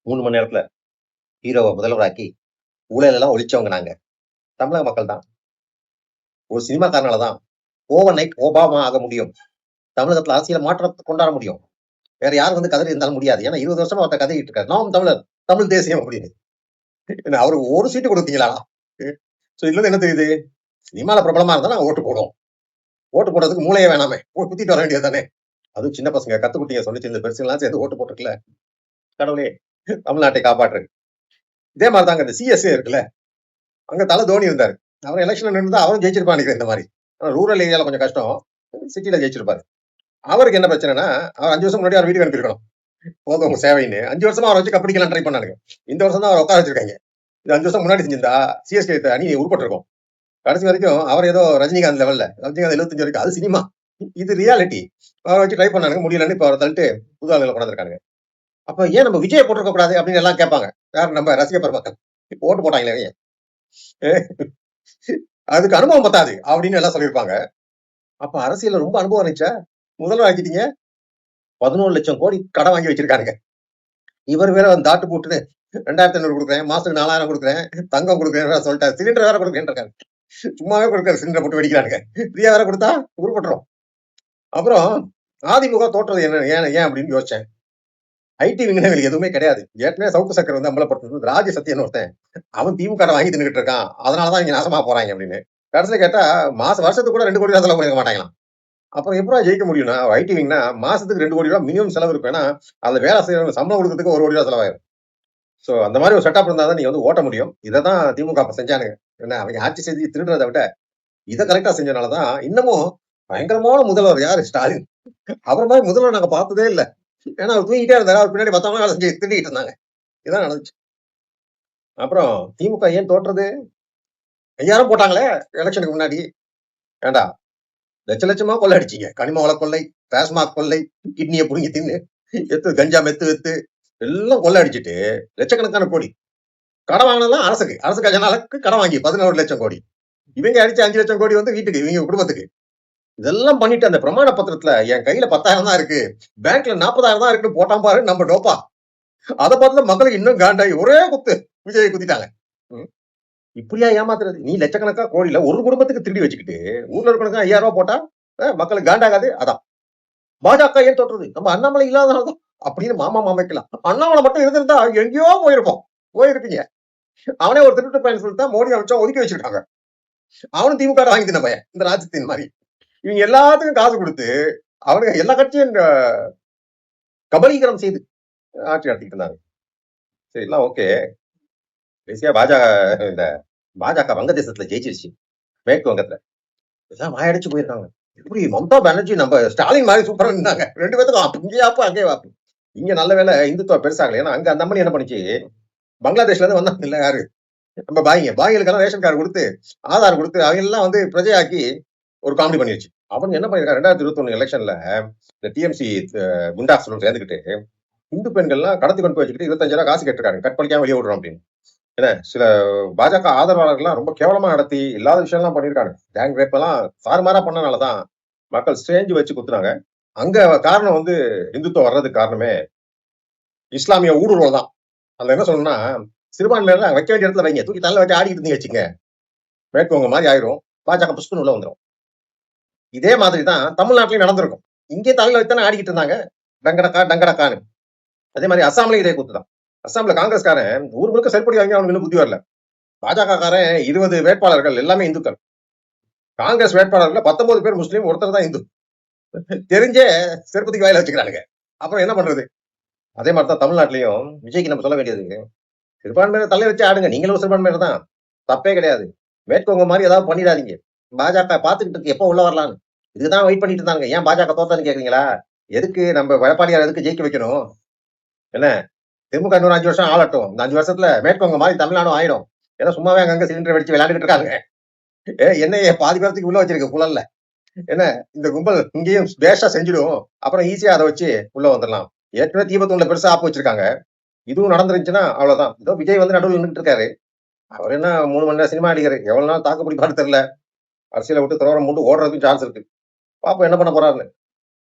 3 மணி நேரத்துல ஹீரோவ முதல்வராக்கி, ஊழல் எல்லாம் ஒழிச்சவங்க நாங்க. தமிழக மக்கள் தான். ஒரு சினிமாக்காரனால தான் ஓவர் நைட் ஒபாமா ஆக முடியும். தமிழகத்துல அரசியல் மாற்றத்த கொண்டாட முடியும். வேற யாரும் வந்து கதறி இருந்தாலும் முடியாது. ஏன்னா 20 வருஷமா ஒருத்தர் கதறிட்டு இருக்காரு. நாம் தமிழர், தமிழ் தேசியம் அப்படின்னு. என்ன அவருக்கு ஒரு சீட்டு கொடுத்தீங்களா? சோ இதுல என்ன தெரியுது? சினிமால பிரபலமா இருந்தா நாங்க ஓட்டு போடுவோம். ஓட்டு போடுறதுக்கு மூளையே வேணாமே. போய் குத்திட்டு வர வேண்டியது தானே. அதுவும் சின்ன பசங்க, கத்துக்குட்டிங்க, சொன்னிச்சு இந்த பெருசுங்கலாம் சேர்ந்து ஓட்டு போட்டுருக்குல்ல. கடவுளே! தமிழ்நாட்டை காப்பாற்று. இதே மாரி தாங்க இந்த சிஎஸ்ஏ இருக்குல்ல. அங்க தல தோனி இருந்தாரு. அவர் எலக்ஷன்ல நின்னுருந்தா அவரும் ஜெயிச்சிருப்பான்னு நினைக்கிறேன் இந்த மாரி. ஆனா ரூரல் ஏரியால கொஞ்சம் கஷ்டம். சிட்டில ஜெயிச்சிருப்பாரு. அவருக்கு என்ன பிரச்சனைன்னா, அவர் 5 வருஷம் முன்னாடி அவர் வீட்டுக்கு அனுப்பியிருக்கணும். போதும் உங்க சேவைன்னு. 5 வருஷமா அவர வச்சு கப்படிக்கலாம் ட்ரை பண்ணானுங்க. இந்த வருஷம் தான் அவர உட்கார வச்சிருக்காங்க. இது 5 வருஷம் முன்னாடி செஞ்சிருந்தா சிஎஸ்கே அணி உருப்பட்டிருக்கும். கடைசி வரைக்கும் அவர் ஏதோ ரஜினிகாந்த் லெவல்ல. ரஜினிகாந்த் 75 வரைக்கும். அது சினிமா. இது ரியாலிட்டி. அவர வச்சு ட்ரை பண்ணானுங்க. முடியலன்னு இப்ப அவர தள்ளிட்டு புது ஆளுங்கள கொண்டாந்துருக்கானுங்க. அப்ப ஏன் நம்ம விஜய போட்டிருக்க கூடாது அப்படின்னு எல்லாம் கேட்பாங்க. யார் நம்ம ரசிக பெருமக்கள். ஓட்டு போட்டாங்களே அவைங்க. அதுக்கு அனுபவம் பத்தாது அப்படின்னு எல்லாம் சொல்லியிருப்பாங்க. அப்ப அரசியல்ல ரொம்ப அனுபவம் இருந்துச்சா? முதல்வர் ஆக்கிட்டீங்க. 11 லட்சம் கோடி கடன் வாங்கி வச்சிருக்கானுங்க. இவர் வேற வந்து தாட்டு போட்டுன்னு 2500 குடுக்குறேன், மாசத்துக்கு 4000 குடுக்குறேன், தங்கம் குடுக்குறேன்னு சொல்லிட்டாரு. சிலிண்டர் வேற குடுக்குறேன்றாங்க. சும்மாவே குடுக்குறாரு. சிலிண்டர் போட்டு வெடிக்கிறானுங்க. ஃப்ரீயா வேற குடுத்தா உருப்பட்டுரும். அப்புறம் அதிமுக தோற்றது என்ன ஏன் ஏன் அப்படின்னு யோசிச்சேன். ஐடி விங்னா எங்களுக்கு எதுவுமே கிடையாது. ஏற்கனவே சவுக்கு சக்கர வந்து அம்பலப்படுத்துறது ராஜ சத்தியன்னு ஒருத்தன். அவன் திமுக வாங்கி தின்னுகிட்டு இருக்கான். அதனாலதான் இங்க நாசமா போறாங்க அப்படின்னு. கடைசியில கேட்டா வருஷத்துக்கு கூட 2 கோடி ரூபாய் செலவு பண்ணிருக்க மாட்டாங்களாம். அப்புறம் எப்படா ஜெயிக்க முடியும்னா, ஐடி விங்னா மாசத்துக்கு 2 கோடி ரூபாய் மினிமம் செலவு இருக்கும். ஏன்னா, அதுல வேலை செய்யறவங்க சம்பளம் கொடுக்கறதுக்கு 1 கோடி ரூபாய் செலவாயிரும். சோ அந்த மாதிரி ஒரு செட்டப் இருந்தா தான் நீங்க வந்து ஓட்ட முடியும். இததான் திமுக அப்ப செஞ்சானுங்க. என்ன அவங்க ஆட்சி செஞ்சு திருடுறத விட, இத கரெக்ட்டா செஞ்சனால தான் இன்னமும் பயங்கரமான முதல்வர் யாரு? ஸ்டாலின். அவர் மாதிரி முதல்வர் நாங்க பார்த்ததே இல்ல. ஏன்னா அவர் தூங்கிட்டே இருந்தாரு. அவர் பின்னாடி மத்தவங்க வேலை செஞ்சு திட்டிட்டு இருந்தாங்க. இதான் நடந்துச்சு. அப்புறம் திமுக ஏன் தோற்றது? 5000 போட்டாங்களே எலக்ஷனுக்கு முன்னாடி. ஏண்டா லட்சமா கொள்ளை அடிச்சீங்க. கனிம வள கொள்ளை, டாஸ்மாக் கொள்ளை, கிட்னிய புடுங்கி தின்னு, கஞ்சா மெத்து வித்து எல்லாம் கொள்ளை அடிச்சுட்டு லட்சக்கணக்கான கோடி. கடன் வாங்கினதெல்லாம் அரசுக்கு. அரசு கஜானாவுக்கு கடன் வாங்கி 11 லட்சம் கோடி. இவங்க அடிச்ச 5 லட்சம் கோடி வந்து வீட்டுக்கு, இவங்க குடும்பத்துக்கு. இதெல்லாம் பண்ணிட்டு அந்த பிரமாண பத்திரத்துல என் கையில 10,000 தான் இருக்கு. பேங்க்ல 40,000 தான் இருக்குன்னு போட்டான் பாரு நம்ம டோப்பா. அத பார்த்து மக்களுக்கு இன்னும் காண்டாயி ஒரே குத்து விஜயை குத்திட்டாங்க. இப்படியா ஏமாத்துறது? நீ லட்சக்கணக்கா கோடியில ஒரு குடும்பத்துக்கு திருடி வச்சுக்கிட்டு ஊர்ல இருக்கவனுக்கு 5000 ரூபாய் போட்டா மக்களுக்கு காண்டாகாது. அதான் பாஜக ஏன் தோற்றது? நம்ம அண்ணாமலை இல்லாதனாலதான் அப்படின்னு மாமா மாமைக்கலாம். அண்ணாமலை மட்டும் இருந்திருந்தா எங்கேயோ போயிருப்போம். போயிருப்பீங்க. அவனே ஒரு திருட்டு பையன் சொல்லிட்டு மோடி அமைச்சா ஒதுக்கி வச்சிருக்காங்க. அவனும் திமுக வாங்கி தின்ன பையன். இந்த ராஜ்யத்தின் மாதிரி இவங்க எல்லாத்துக்கும் காசு கொடுத்து அவனுக்கு எல்லா கட்சியும் கபலீகரம் செய்து ஆட்சி நடத்திட்டு இருந்தாங்க. சரி எல்லாம் ஓகே. கடைசியா இந்த பாஜக வங்கதேசத்துல ஜெயிச்சிருச்சு. மேற்கு வங்கத்துல எல்லாம் வாயடிச்சு போயிருக்காங்க. எப்படி மம்தா பானர்ஜி நம்ம ஸ்டாலின் மாதிரி சூப்பரா இருந்தாங்க. 2 பேத்துக்கும் இங்கே வாப்பு அங்கே வாப்பு. இங்க நல்ல வேலை இந்துத்துவ பெருசாகல. ஏன்னா அங்க அந்த அம்மனி என்ன பண்ணிச்சு, பங்களாதேஷ்ல இருந்து வந்தாங்க இல்ல யாரு நம்ம பாய்களுக்கெல்லாம் ரேஷன் கார்டு கொடுத்து ஆதார் கொடுத்து அவங்க எல்லாம் வந்து பிரஜையாக்கி ஒரு காமெடி பண்ணிருச்சு. அவங்க என்ன பண்ணிருக்காங்க 2021 எலெக்ஷன்ல இந்த டிஎம்சி குண்டாஸ் சேர்ந்துக்கிட்டு இந்து பெண்கள்லாம் கடத்தி கொண்டு போய் வச்சுக்கிட்டு 25 ரூபாய் காசு கேட்டிருக்காங்க. கட் பண்ணிக்காம வெளியே விடுறோம் அப்படின்னு. ஏன்னா சில பாஜக ஆதரவாளர்கள்லாம் ரொம்ப கேவலமா நடத்தி இல்லாத விஷயம் எல்லாம் பண்ணிருக்காங்க. கேங் ரேப் எல்லாம் சாறுமாறா பண்ணனாலதான் மக்கள் ஸ்டேஞ்சு வச்சு குத்துனாங்க. அங்க காரணம் வந்து இந்துத்துவம் வர்றதுக்கு காரணமே இஸ்லாமிய ஊடுருவல் தான். அதுல என்ன சொல்லணும்னா சிறுபான்மையில வைக்க வேண்டிய இடத்துல வைங்க. தூக்கி தள்ள வச்சு ஆடிட்டு இருந்தீங்க வச்சுங்க, மேற்கவங்க மாதிரி ஆயிரும். பாஜக புஷ்பன் உள்ள வந்துடும். இதே மாதிரிதான் தமிழ்நாட்டிலையும் நடந்திருக்கும். இங்கே தலையில வைத்தானே ஆடிக்கிட்டு இருந்தாங்க. டங்கடக்கா டங்கடக்கான்னு. அதே மாதிரி அசாம்லயும் இதே கூத்துதான். அசாம்ல காங்கிரஸ்காரன் ஊர் முழுக்க செருப்படி வாங்கி அவனுக்கு புத்தி வரல. பாஜக காரன் 20 வேட்பாளர்கள் எல்லாமே இந்துக்கள். காங்கிரஸ் வேட்பாளர்கள் 19 பேர் முஸ்லீம், ஒருத்தர் தான் இந்து. தெரிஞ்சே செருப்பத்துக்கு வாயில வச்சுக்கிறானுங்க. அப்புறம் என்ன பண்றது? அதே மாதிரிதான் தமிழ்நாட்டிலையும் விஜய்க்கு நம்ம சொல்ல வேண்டியது, சிறுபான்மையினர் தலை வச்சு ஆடுங்க. நீங்களும் சிறுபான்மையினர் தான், தப்பே கிடையாது. மேற்கவங்க மாதிரி ஏதாவது பண்ணிடாதீங்க. பாஜக பாத்துக்கிட்டு இருக்கு எப்ப உள்ள வரலான்னு. இதுதான் வெயிட் பண்ணிட்டு இருந்தாங்க. ஏன் பாஜக தோத்தான்னு கேக்குறீங்களா? எதுக்கு நம்ம எடப்பாடியார் எதுக்கு ஜெயிக்க வைக்கணும்? என்ன திமுக இன்னொரு 5 வருஷம் ஆளட்டும். இந்த 5 வருஷத்துல மேற்கவங்க மாதிரி தமிழ்நாடும் ஆயிடும். ஏன்னா சும்மாவே அங்கங்க சிலிண்டர் வெடிச்சு விளையாண்டுட்டு இருக்காங்க. என்னைய பாதி பேரத்துக்கு உள்ள வச்சிருக்கு புலல்ல. என்ன இந்த கும்பல் இங்கேயும் பேஷா செஞ்சிடும். அப்புறம் ஈஸியா அதை வச்சு உள்ள வந்துடலாம். ஏற்கனவே தீபத்தூண்ல பெருசா ஆப்பு வச்சிருக்காங்க. இதுவும் நடந்துருச்சுன்னா அவ்வளவுதான். இதோ விஜய் வந்து நடுவில் நின்றுட்டு இருக்காரு. அவர் என்ன 3 மணி நேரம் சினிமா அடிக்கிறாரு. எவ்வளவு நாள் தாக்கு பிடிப்பாரு தெரியல. அரசியலை விட்டு துறவரம் மூண்டு ஓடுறதுக்கும் சான்ஸ் இருக்கு. பாப்போம் என்ன பண்ண போறாருன்னு.